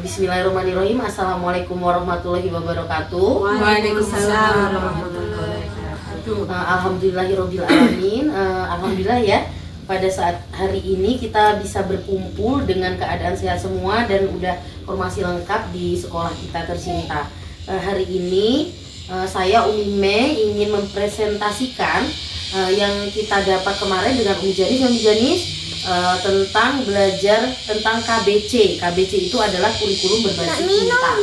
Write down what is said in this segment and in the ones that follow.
Bismillahirrahmanirrahim. Assalamualaikum warahmatullahi wabarakatuh. Waalaikumsalam warahmatullahi wabarakatuh. Alhamdulillahirobbilalamin. Alhamdulillah ya. Pada saat hari ini kita bisa berkumpul dengan keadaan sehat semua dan udah formasi lengkap di sekolah kita tercinta. Hari ini saya Umi Me ingin mempresentasikan yang kita dapat kemarin dengan Umi Janis tentang belajar tentang KBC. KBC itu adalah kurikulum berbasis cinta.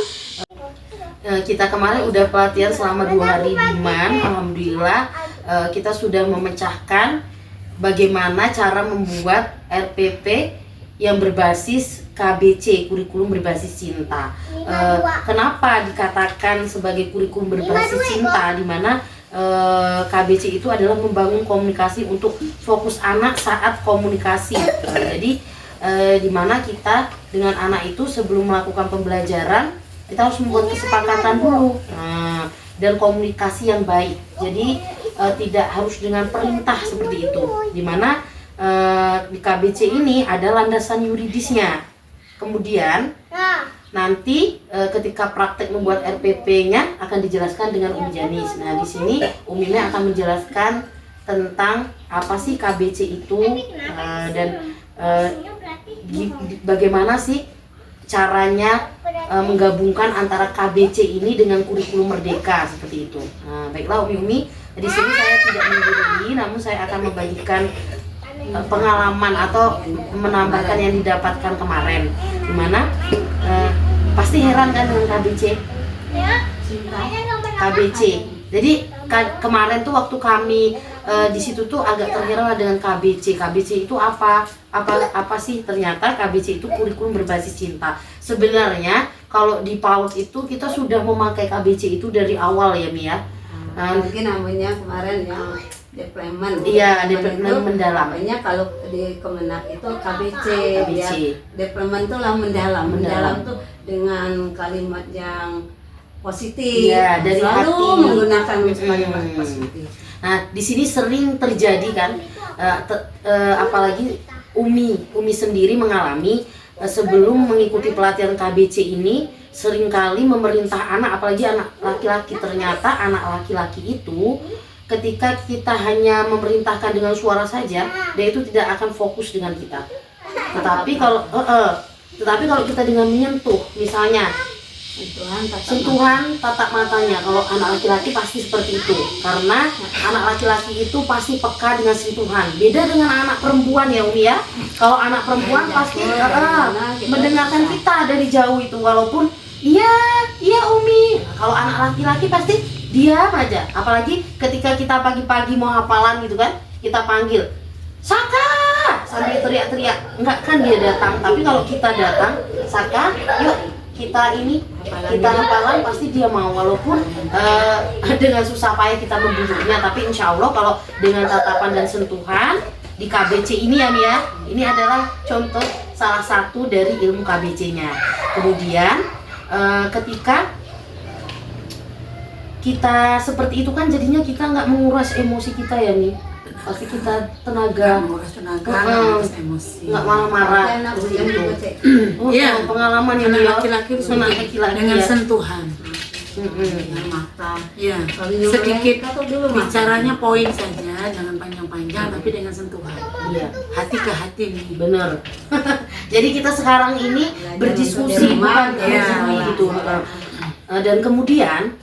Kita kemarin udah pelatihan selama 2 hari di MAN. Alhamdulillah kita sudah memecahkan bagaimana cara membuat RPP yang berbasis KBC, kurikulum berbasis cinta. Kenapa dikatakan sebagai kurikulum berbasis cinta, di mana KBC itu adalah membangun komunikasi untuk fokus anak saat komunikasi. Jadi di mana kita dengan anak itu sebelum melakukan pembelajaran kita harus membuat kesepakatan dulu dan komunikasi yang baik. Jadi tidak harus dengan perintah seperti itu. Di mana di KBC ini ada landasan yuridisnya. Kemudian nanti ketika praktek membuat RPP-nya akan dijelaskan dengan Umi Janis. Nah, di sini Umi Me akan menjelaskan tentang apa sih KBC itu dan bagaimana sih caranya menggabungkan antara KBC ini dengan kurikulum merdeka seperti itu. Nah, baiklah Umi, di sini saya tidak menggurui, namun saya akan membagikan pengalaman atau menambahkan yang didapatkan kemarin, dimana pasti heran kan dengan KBC. KBC. Jadi kemarin tuh waktu kami di situ tuh agak terheran dengan KBC. KBC itu apa sih? Ternyata KBC itu kurikulum berbasis cinta. Sebenarnya kalau di PAUD itu kita sudah memakai KBC itu dari awal ya Mi ya. Mungkin namanya kemarin yang deployment. Iya, deployment mendalam. Namanya kalau di Kemenak itu KBC. Ya, deployment itu lah mendalam. Mendalam tuh dengan kalimat yang positif. Iya, dari selalu hati. Menggunakan kalimat positif. Nah, di sini sering terjadi kan, apalagi Umi sendiri mengalami sebelum mengikuti pelatihan KBC ini seringkali memerintah anak, apalagi anak laki-laki. Ternyata anak laki-laki itu ketika kita hanya memerintahkan dengan suara saja, dia itu tidak akan fokus dengan kita. Tetapi kalau kita dengan menyentuh, misalnya sentuhan tatap matanya, kalau anak laki-laki pasti seperti itu, karena anak laki-laki itu pasti peka dengan sentuhan. Beda dengan anak perempuan ya Umi ya. Kalau anak perempuan pasti mendengarkan kita dari jauh itu, walaupun iya Umi. Kalau anak laki-laki pasti diam aja. Apalagi ketika kita pagi-pagi mau hafalan gitu kan, kita panggil Saka sambil teriak-teriak, enggak kan dia datang. Tapi kalau kita datang, Saka, yuk kita hafalan, pasti dia mau, walaupun dengan susah payah kita membujuknya. Tapi insya Allah kalau dengan tatapan dan sentuhan di KBC ini ya Mia, ini adalah contoh salah satu dari ilmu KBC-nya. Kemudian ketika kita seperti itu kan jadinya kita nggak menguras emosi kita ya nih, pasti kita tenaga emosi, nggak marah-marah seperti itu. Iya, pengalaman ini anak laki-laki dengan ya. Sentuhan dengan mata. ya sedikit bicaranya poin saja, jangan panjang-panjang, tapi dengan sentuhan. Iya, Hati ke hati nih. bener. Jadi kita sekarang ini berdiskusi bukan gitu. Dan kemudian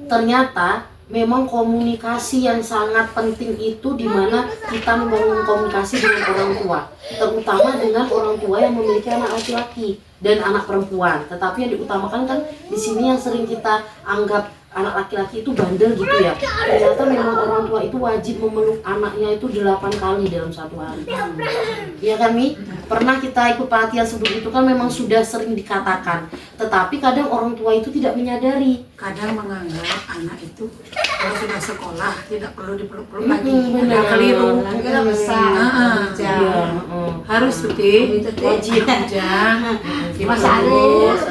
ternyata memang komunikasi yang sangat penting itu, di mana kita membangun komunikasi dengan orang tua, terutama dengan orang tua yang memiliki anak laki-laki dan anak perempuan. Tetapi yang diutamakan kan di sini yang sering kita anggap anak laki-laki itu bandel gitu ya. Ternyata memang orang tua itu wajib memeluk anaknya itu 8 kali dalam 1 hari. Iya kan Mi? Pernah kita ikut pelatihan sebelum itu kan memang sudah sering dikatakan. Tetapi kadang orang tua itu tidak menyadari. Kadang menganggap anak itu kalau sudah sekolah tidak perlu dipeluk-peluk lagi. Benar. Udah keliru. Kita besar. Harus tuti Wajib. Mas Anies.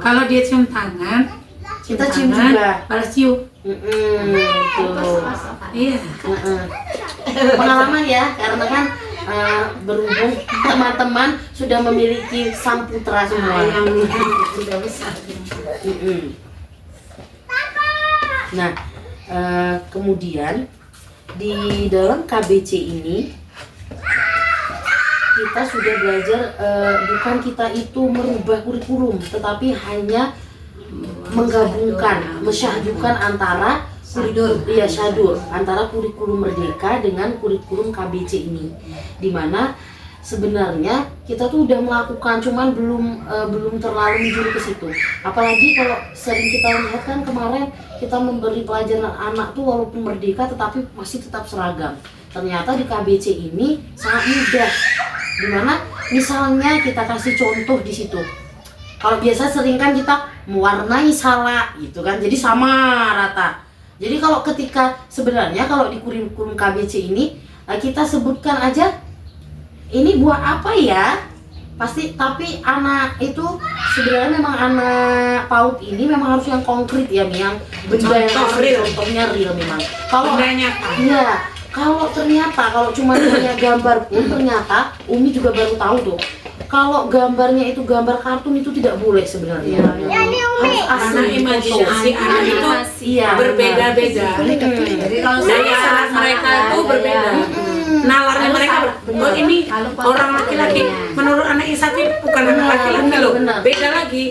Kalau dia cium tangan, Kita cium juga. balas cium. Tuh. Iya. Pengalaman ya, karena kan berhubung teman-teman sudah memiliki sang putra semua. Yang sudah besar. Nah, kemudian di dalam KBC ini kita sudah belajar, bukan kita itu merubah kurikulum, tetapi hanya menggabungkan, mensyadukan antara syadur antara kurikulum Merdeka dengan kurikulum KBC ini, dimana sebenarnya kita tuh udah melakukan, cuman belum terlalu menjuru ke situ. Apalagi kalau sering kita lihat kan kemarin kita memberi pelajaran anak tuh walaupun merdeka tetapi masih tetap seragam. Ternyata di KBC ini sangat mudah, dimana misalnya kita kasih contoh di situ. Kalau biasa sering kan kita mewarnai salah gitu kan, jadi sama rata. Jadi kalau ketika sebenarnya kalau di kurikulum KBC ini kita sebutkan aja ini buah apa ya, pasti, tapi anak itu sebenarnya memang anak PAUD ini memang harus yang konkret ya, yang benda yang real, contohnya real memang. Kalau iya, kalau ternyata kalau cuma punya gambar pun ternyata Umi juga baru tahu tuh. Kalau gambarnya itu gambar kartun itu tidak boleh sebenarnya. Harus asli imajinasi anak itu berbeda-beda. Jadi kalau daya mereka itu berbeda. Nalarnya mereka, oh ini orang laki-laki. Menurut anak Isati bukan anak laki-laki loh, beda lagi.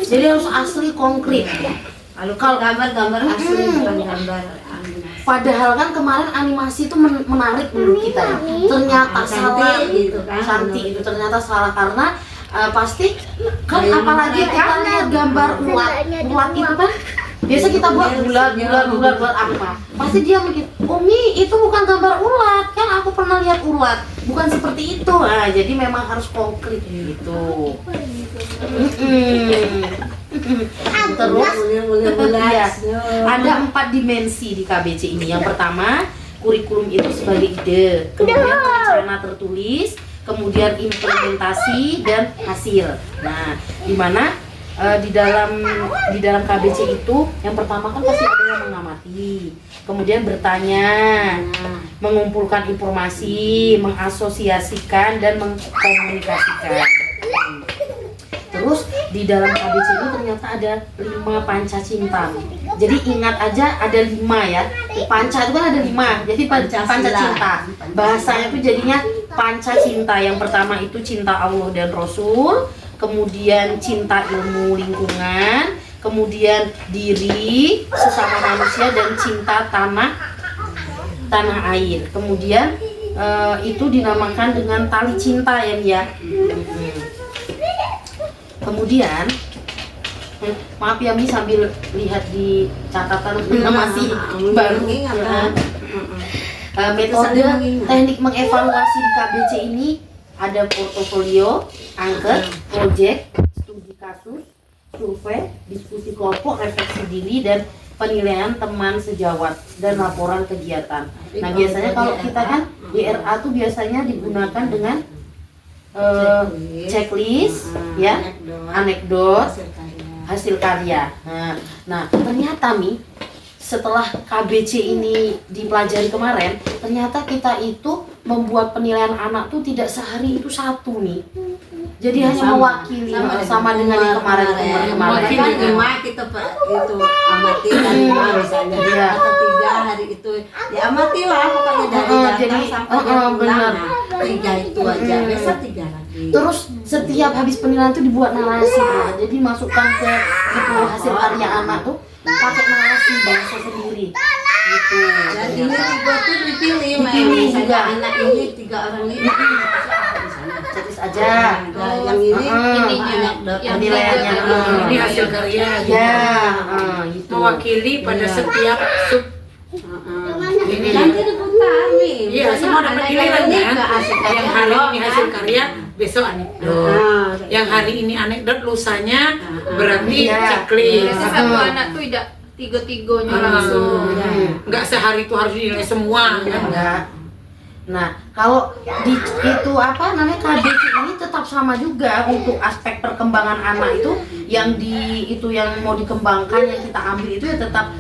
Jadi harus asli konkret. Kalau gambar-gambar asli bukan gambar animasi. Padahal kan kemarin animasi itu menarik menurut kita ya. Ternyata salah gitu kan. cantik itu ternyata salah karena pasti kan apalagi kita lihat gambar ulat itu kan biasa kita buat bulat apa, pasti dia mikir, Umi itu bukan gambar ulat, kan aku pernah lihat ulat, bukan seperti itu. Nah, jadi memang harus konkret gitu. Terus ya, ada 4 dimensi di KBC ini. Yang pertama, kurikulum itu sebagai ide, kemudian rencana tertulis, kemudian implementasi dan hasil. Nah, di mana di dalam KBC itu yang pertama kan pasti ada yang mengamati, kemudian bertanya, mengumpulkan informasi, mengasosiasikan dan mengkomunikasikan. Terus di dalam KBC ini ternyata ada 5 panca cinta. Jadi ingat aja ada 5 ya. Panca itu kan ada 5. Jadi panca cinta. Bahasanya itu jadinya panca cinta. Yang pertama itu cinta Allah dan Rasul, kemudian cinta ilmu lingkungan, kemudian diri, sesama manusia, dan cinta tanah air. Kemudian itu dinamakan dengan tali cinta ya. Kemudian maaf ya Mi, sambil lihat di catatan masih baru. Metode teknik mengevaluasi di KBC ini ada portofolio, angket, proyek, studi kasus, survei, diskusi kelompok, refleksi diri, dan penilaian teman sejawat, dan laporan kegiatan. Nah biasanya kalau kita kan di RA tuh biasanya digunakan dengan checklist, ya, anekdot, hasil karya. Nah ternyata Mi, setelah KBC ini dipelajari kemarin, ternyata kita itu membuat penilaian anak tuh tidak sehari itu satu nih. Jadi hanya mewakili sama dengan yang kemarin. Kan 5 kita itu amati dari 5 misalnya, atau 3 hari itu ya amatilah pokoknya dari datang sampai dia pulang. 3 itu aja, biasa 3 lagi. Terus setiap habis penilaian itu dibuat narasi, jadi masukkan ke itu hasil karya anak tuh pakai narasi bahasa sendiri gitu. Dan ini dibuat tuh dipilih juga anak ini 3 orang ini Cetis aja. yang ini anekdot penilaiannya. Ini hasil karya. Ya, gitu. Mewakili pada setiap sub. ini nanti diputar nih. Iya, semua dapat giliran kan. Yang hari ini hasil karya, besok anekdot. Yang hari ini anekdot, lusanya berarti checklist. Biasanya satu anak tuh tidak tiga-tiganya langsung. Enggak sehari itu harus dinilai semua kan. Enggak. Nah, kalau di itu apa namanya KBC ini tetap sama juga untuk aspek perkembangan anak itu yang mau dikembangkan yang kita ambil itu ya tetap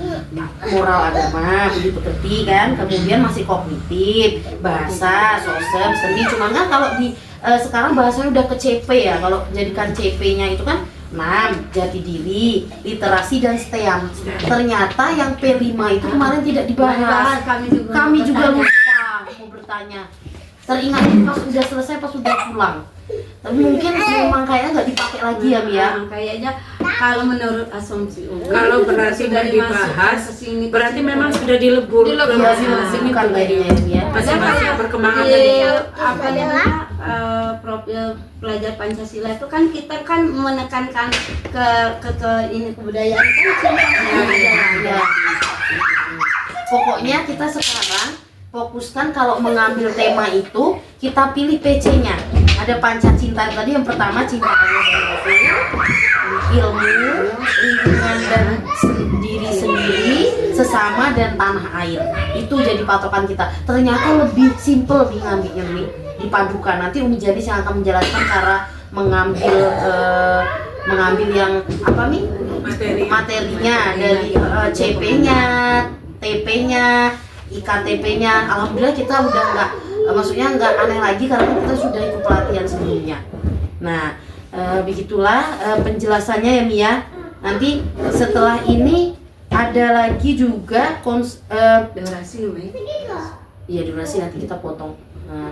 moral agama, budi pekerti kan, kemudian masih kognitif, bahasa, sosial, seni. Cuman kan kalau di sekarang bahasanya udah ke CP ya. Kalau jadikan CP-nya itu kan 6, jati diri, literasi dan STEM. Ternyata yang P5 itu kemarin tidak dibahas. Kami juga lupa mau bertanya. Teringat pas sudah selesai, pas sudah pulang. Tapi mungkin memang kayaknya nggak dipakai lagi ya Mia. Kayaknya kalau menurut asumsi Kalau berarti nggak dibahas, berarti memang sudah dilebur ke masing-masing bukan kayaknya ya Mia. masing-masing perkembangan di tadi. apa namanya profil pelajar Pancasila itu kan kita kan menekankan ke ini kebudayaan kan Ya. Pokoknya kita sekarang fokuskan kalau mengambil tema itu kita pilih PC-nya. Ada panca cinta tadi yang pertama cinta Allah dan Rasul, ilmu, lingkungan dan diri sendiri, sesama dan tanah air. Itu jadi patokan kita. Ternyata lebih simple nih ngambilnya nih, dipadukan. Nanti Umi Janis yang akan menjelaskan cara mengambil yang apa nih materinya dari CP-nya, TP-nya, IKTP-nya. Alhamdulillah kita udah nggak aneh lagi karena kita sudah ikut pelatihan sebelumnya. Nah, begitulah penjelasannya ya Mia. Nanti setelah ini ada lagi juga durasi iya durasi nanti kita potong. Nah,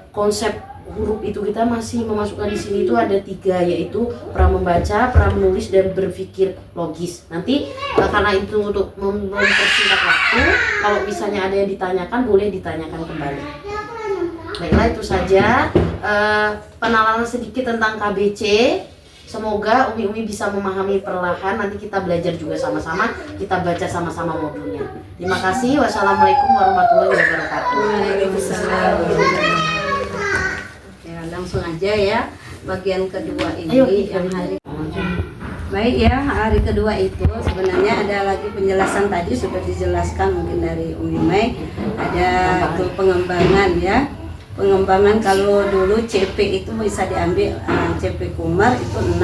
konsep huruf itu kita masih memasukkan di sini itu ada 3, yaitu pra membaca, pra menulis dan berpikir logis. Nanti karena itu untuk mempersingkat waktu, kalau misalnya ada yang ditanyakan boleh ditanyakan kembali. Baiklah, itu saja penalaran sedikit tentang KBC. Semoga Umi bisa memahami perlahan. Nanti kita belajar juga sama-sama, kita baca sama-sama modulnya. Terima kasih. Wassalamualaikum warahmatullahi wabarakatuh. Waalaikumsalam. Ya, langsung aja ya bagian kedua ini. Ayo, yang hari. Baik ya, hari kedua itu sebenarnya ada lagi penjelasan tadi sudah dijelaskan mungkin dari Umi Mai. Ada untuk pengembangan ya. Pengembangan kalau dulu CP itu bisa diambil CP Kumar itu 6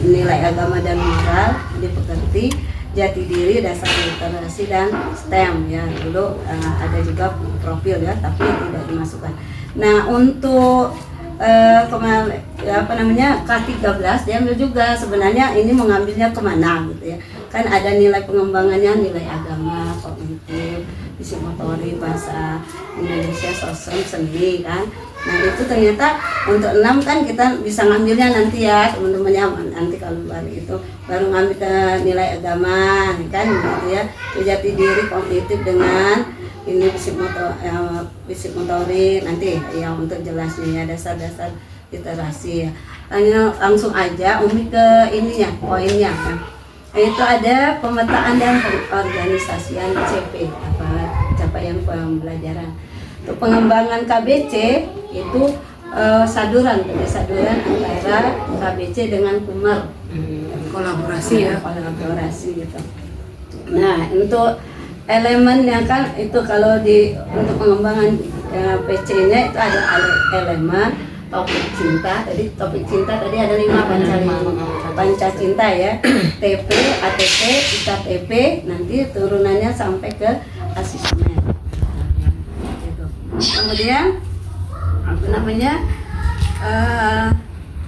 nilai agama dan moral dipekerti, jati diri, dasar literasi dan STEM ya. Dulu ada juga profil ya tapi tidak dimasukkan. Nah, untuk K13 diambil juga. Sebenarnya ini mengambilnya kemana gitu ya, kan ada nilai pengembangannya, nilai agama, kognitif, fisik motorik, bahasa Indonesia, sosial, seni kan. Nah itu ternyata untuk 6 kan kita bisa ngambilnya nanti ya teman-temannya, nanti kalau baru ngambil ke nilai agama kan gitu ya, jati diri, kognitif dengan ini fisik motorik nanti ya untuk jelasnya ya, dasar-dasar literasi ya. Langsung aja Umi ke ininya, poinnya kan. Itu ada pemetaan dan pengorganisasian CP, capaian pembelajaran. Untuk pengembangan KBC itu saduran antara KBC dengan Kumar. Kolaborasi ya. Kolaborasi gitu. Nah, untuk elemennya kan itu kalau untuk pengembangan PC-nya itu ada elemen topik cinta. Topik cinta tadi ada 5 panca cinta ya. TP, ATP, IKTP, nanti turunannya sampai ke asesmen. Gitu. Kemudian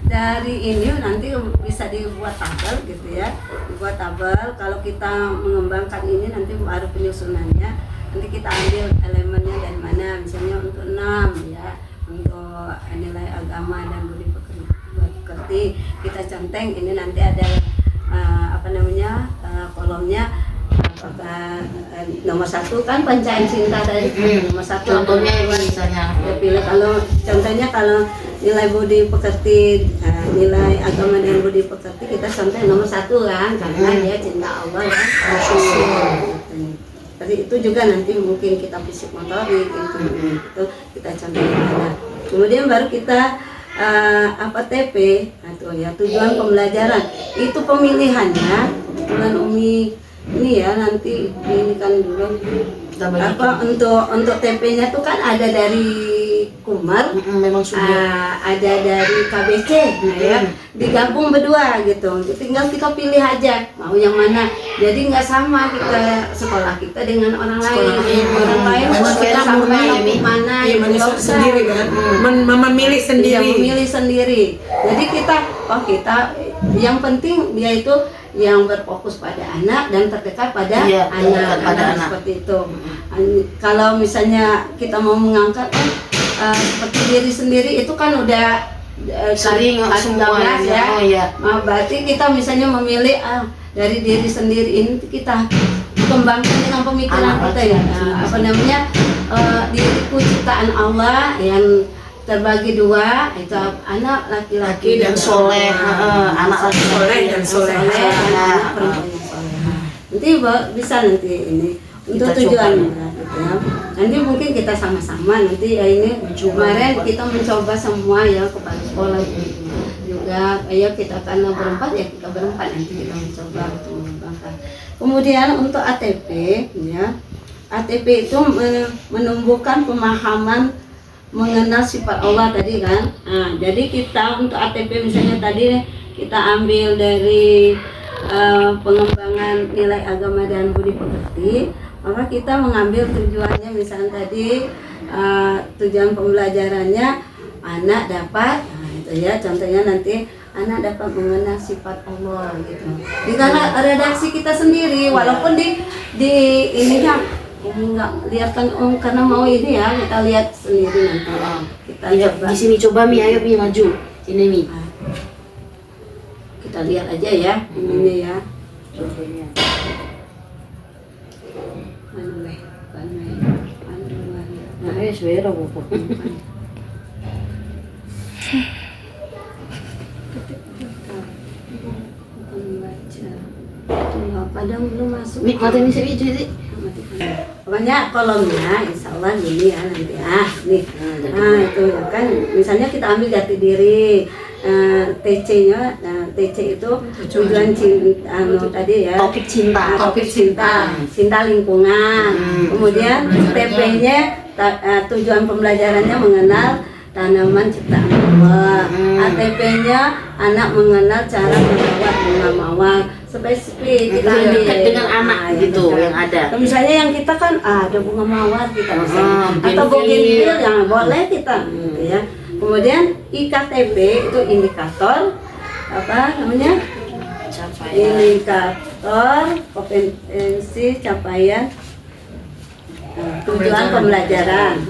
dari ini nanti bisa dibuat tabel gitu ya. Dibuat tabel kalau kita mengembangkan ini nanti baru penyusunannya. Nanti kita ambil elemennya dari mana, misalnya untuk 6 ya. Untuk nilai agama dan budi pekerti kita centeng ini nanti ada kolomnya nomor 1 kan pancaan cinta tadi. Nomor 1 contohnya misalnya ya, pilih contohnya kalau nilai budi pekerti, nilai agama dan budi pekerti kita contoh nomor 1 kan, karena dia cinta Allah ya. Tadi itu juga nanti mungkin kita fisik motorik itu kita contohnya. Kemudian baru kita TP atau ya tujuan pembelajaran itu pemilihannya bulan Umi ini ya, nanti ini kan dulu kita bagi. Apa untuk TP-nya tuh kan ada dari Kumar, memang sudah ada dari KBC, nah ya digabung berdua gitu. Tinggal kita pilih aja mau yang mana. Jadi nggak sama kita sekolah kita dengan orang lain. Orang lain kita sampai mana itu sendiri kan, memilih sendiri. Iya, memilih sendiri. Jadi kita yang penting dia itu yang berfokus pada anak dan terdekat pada anak, seperti itu. Kalau misalnya kita mau mengangkat seperti diri sendiri itu kan udah sering semua ya. Nah, berarti kita misalnya memilih dari diri sendiri ini kita kembangkan dengan pemikiran kita ya. Apa namanya diriku ciptaan Allah yang terbagi dua, itu anak laki-laki dan soleh, anak laki soleh dan soleh, anak perempuan yang soleh. Nanti bisa nanti ini untuk tujuan gitu ya. Nanti mungkin kita sama-sama nanti ya ini kemarin kita mencoba semua ya kepala sekolah juga ya kita karena berempat ya kita berempat nanti kita mencoba untuk mengembangkan. Kemudian untuk ATP ya, ATP itu menumbuhkan pemahaman mengenal sifat Allah tadi kan. Nah, jadi kita untuk ATP misalnya tadi kita ambil dari pengembangan nilai agama dan budi pekerti, maka kita mengambil tujuannya misalnya tadi tujuan pembelajarannya anak dapat, nah itu ya contohnya nanti anak dapat mengenal sifat Allah gitu. Di karena redaksi kita sendiri walaupun di ininya nggak lihat kan karena mau ini ya kita lihat sendiri nanti kita coba di sini coba Mi, ayo Mi maju sini Mi, kita lihat aja ya ini ya. Nah, suara bopo. Padang belum masuk. Mi, mati ini sih jadi. Pokoknya kolomnya insya Allah gini ya nanti nih. Nah itu ya kan misalnya kita ambil jati diri. TC-nya, TC itu tujuan cinta, tadi ya. Topik cinta. Cinta lingkungan. Kemudian TP-nya tujuan pembelajarannya mengenal tanaman ciptaan Allah. ATP-nya anak mengenal cara merawat bunga mawar. Spesifik kita dekat dengan anak gitu yang ada. Misalnya yang kita kan ada bunga mawar kita bisa atau bougainville yang boleh kita gitu ya. Kemudian IKTP itu indikator apa namanya? Indikator kompetensi capaian tujuan pembelajaran.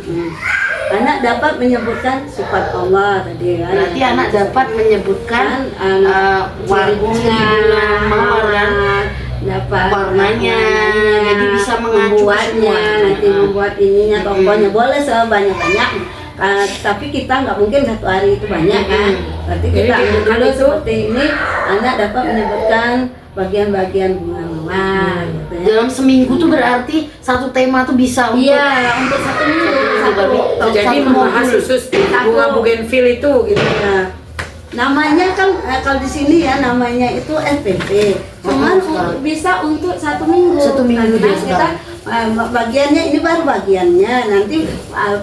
Anak dapat menyebutkan sifat Allah tadi kan. Berarti anak dapat menyebutkan warnanya, dapat warnanya, jadi bisa mengacu membuatnya, nanti membuat ininya tokonya boleh sebanyak-banyak. Tapi kita nggak mungkin satu hari itu banyak kan. Berarti kita ambil dulu seperti ini, anak dapat menyebutkan bagian-bagian bunga mawar gitu ya. Dalam seminggu tuh berarti satu tema tuh bisa untuk untuk satu minggu jadi membahas khusus bunga bougainville itu gitu ya. Namanya kan kalau di sini ya namanya itu FPP. Cuman bisa untuk satu minggu. Karena kita bagiannya ini baru bagiannya nanti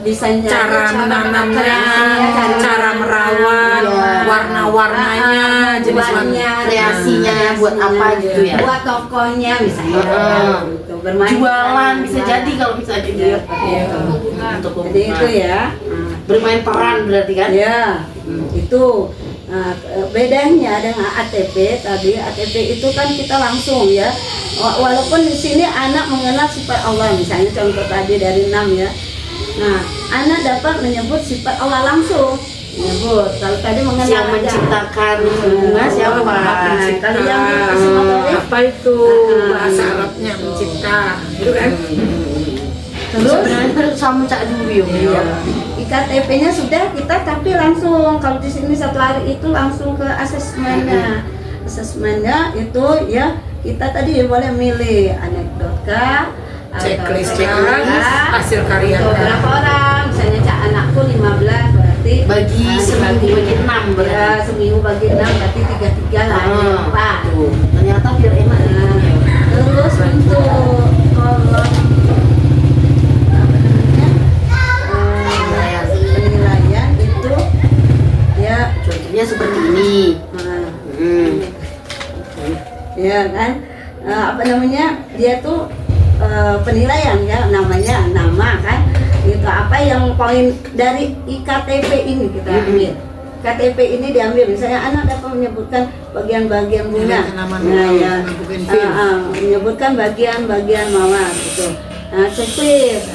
bisa cara menanamnya, cara merawat, warna-warnanya, jenis warna, kreasinya buat apa gitu ya. Buat tokohnya misalnya. Gitu, jualan bisa jadi kalau misalnya dia jadi itu ya. Bermain peran berarti kan? Ya, itu. Nah, bedanya dengan ATP tadi, ATP itu kan kita langsung ya. Walaupun di sini anak mengenal sifat Allah, misalnya contoh tadi dari 6 ya. Nah, anak dapat menyebut sifat Allah langsung. Menyebut. Kalau tadi mengenal yang menciptakan bunga siapa? Kalau yang apa itu bahasa Arabnya mencipta, gitu kan? Terus sebenarnya sama Cak Duyung ya. IKTP-nya sudah kita tapi langsung kalau di sini satu hari itu langsung ke asesmennya. Asesmennya itu ya kita tadi boleh milih anekdotka, checklist hasil karya. Berapa orang? Misalnya Cak anakku 15 berarti bagi seminggu bagi 6 berarti. Ya, seminggu bagi 6 berarti 3 lah ya, Pak. Ternyata biar enak. Terus untuk kolom dia seperti ini. Ya kan, apa namanya, dia tuh penilaian ya, namanya nama kan, itu apa yang poin dari IKTP ini kita ambil. KTP ini diambil, misalnya anak dapat menyebutkan bagian-bagian bunga, nah ya, menyebutkan bagian-bagian mawar gitu. Nah, cepet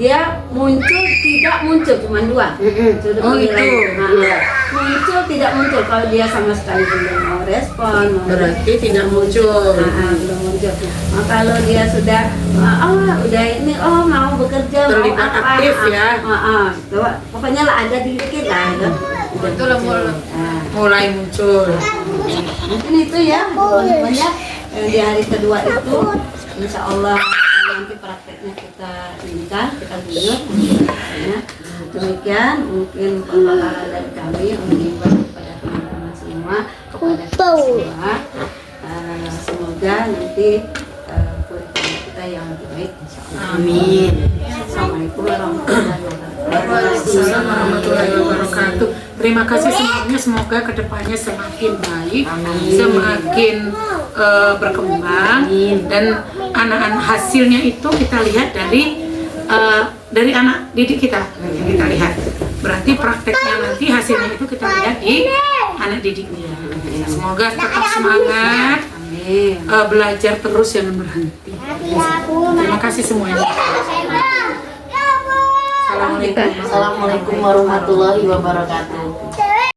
dia muncul tidak muncul cuma 2. Sudah penilaian. Muncul tidak muncul, kalau dia sama sekali belum mau respon, berarti tidak muncul. belum muncul. Nah, kalau dia sudah udah ini mau bekerja, terlibat mau apa, aktif ya. Pokoknya lah ada dikit lah gitu. Itu mulai muncul. Mungkin itu ya banyak di hari kedua itu, insya Allah nanti prakteknya kita tinggal, kita guyur ya. Demikian mungkin pembakaran dari kami mengimbau kepada teman-teman semua, kepada kita semua, semoga nanti kurikulum kita yang lebih baik, insya Allah. Amin. Assalamualaikum warahmatullahi wabarakatuh. Waalaikumsalam warahmatullahi wabarakatuh. Terima kasih semuanya, semoga kedepannya semakin baik, semakin berkembang, dan anak-anak hasilnya itu kita lihat dari anak didik kita lihat. Berarti prakteknya nanti hasilnya itu kita lihat di anak didiknya. Semoga tetap semangat, belajar terus jangan berhenti. Terima kasih semuanya. Assalamualaikum warahmatullahi wabarakatuh.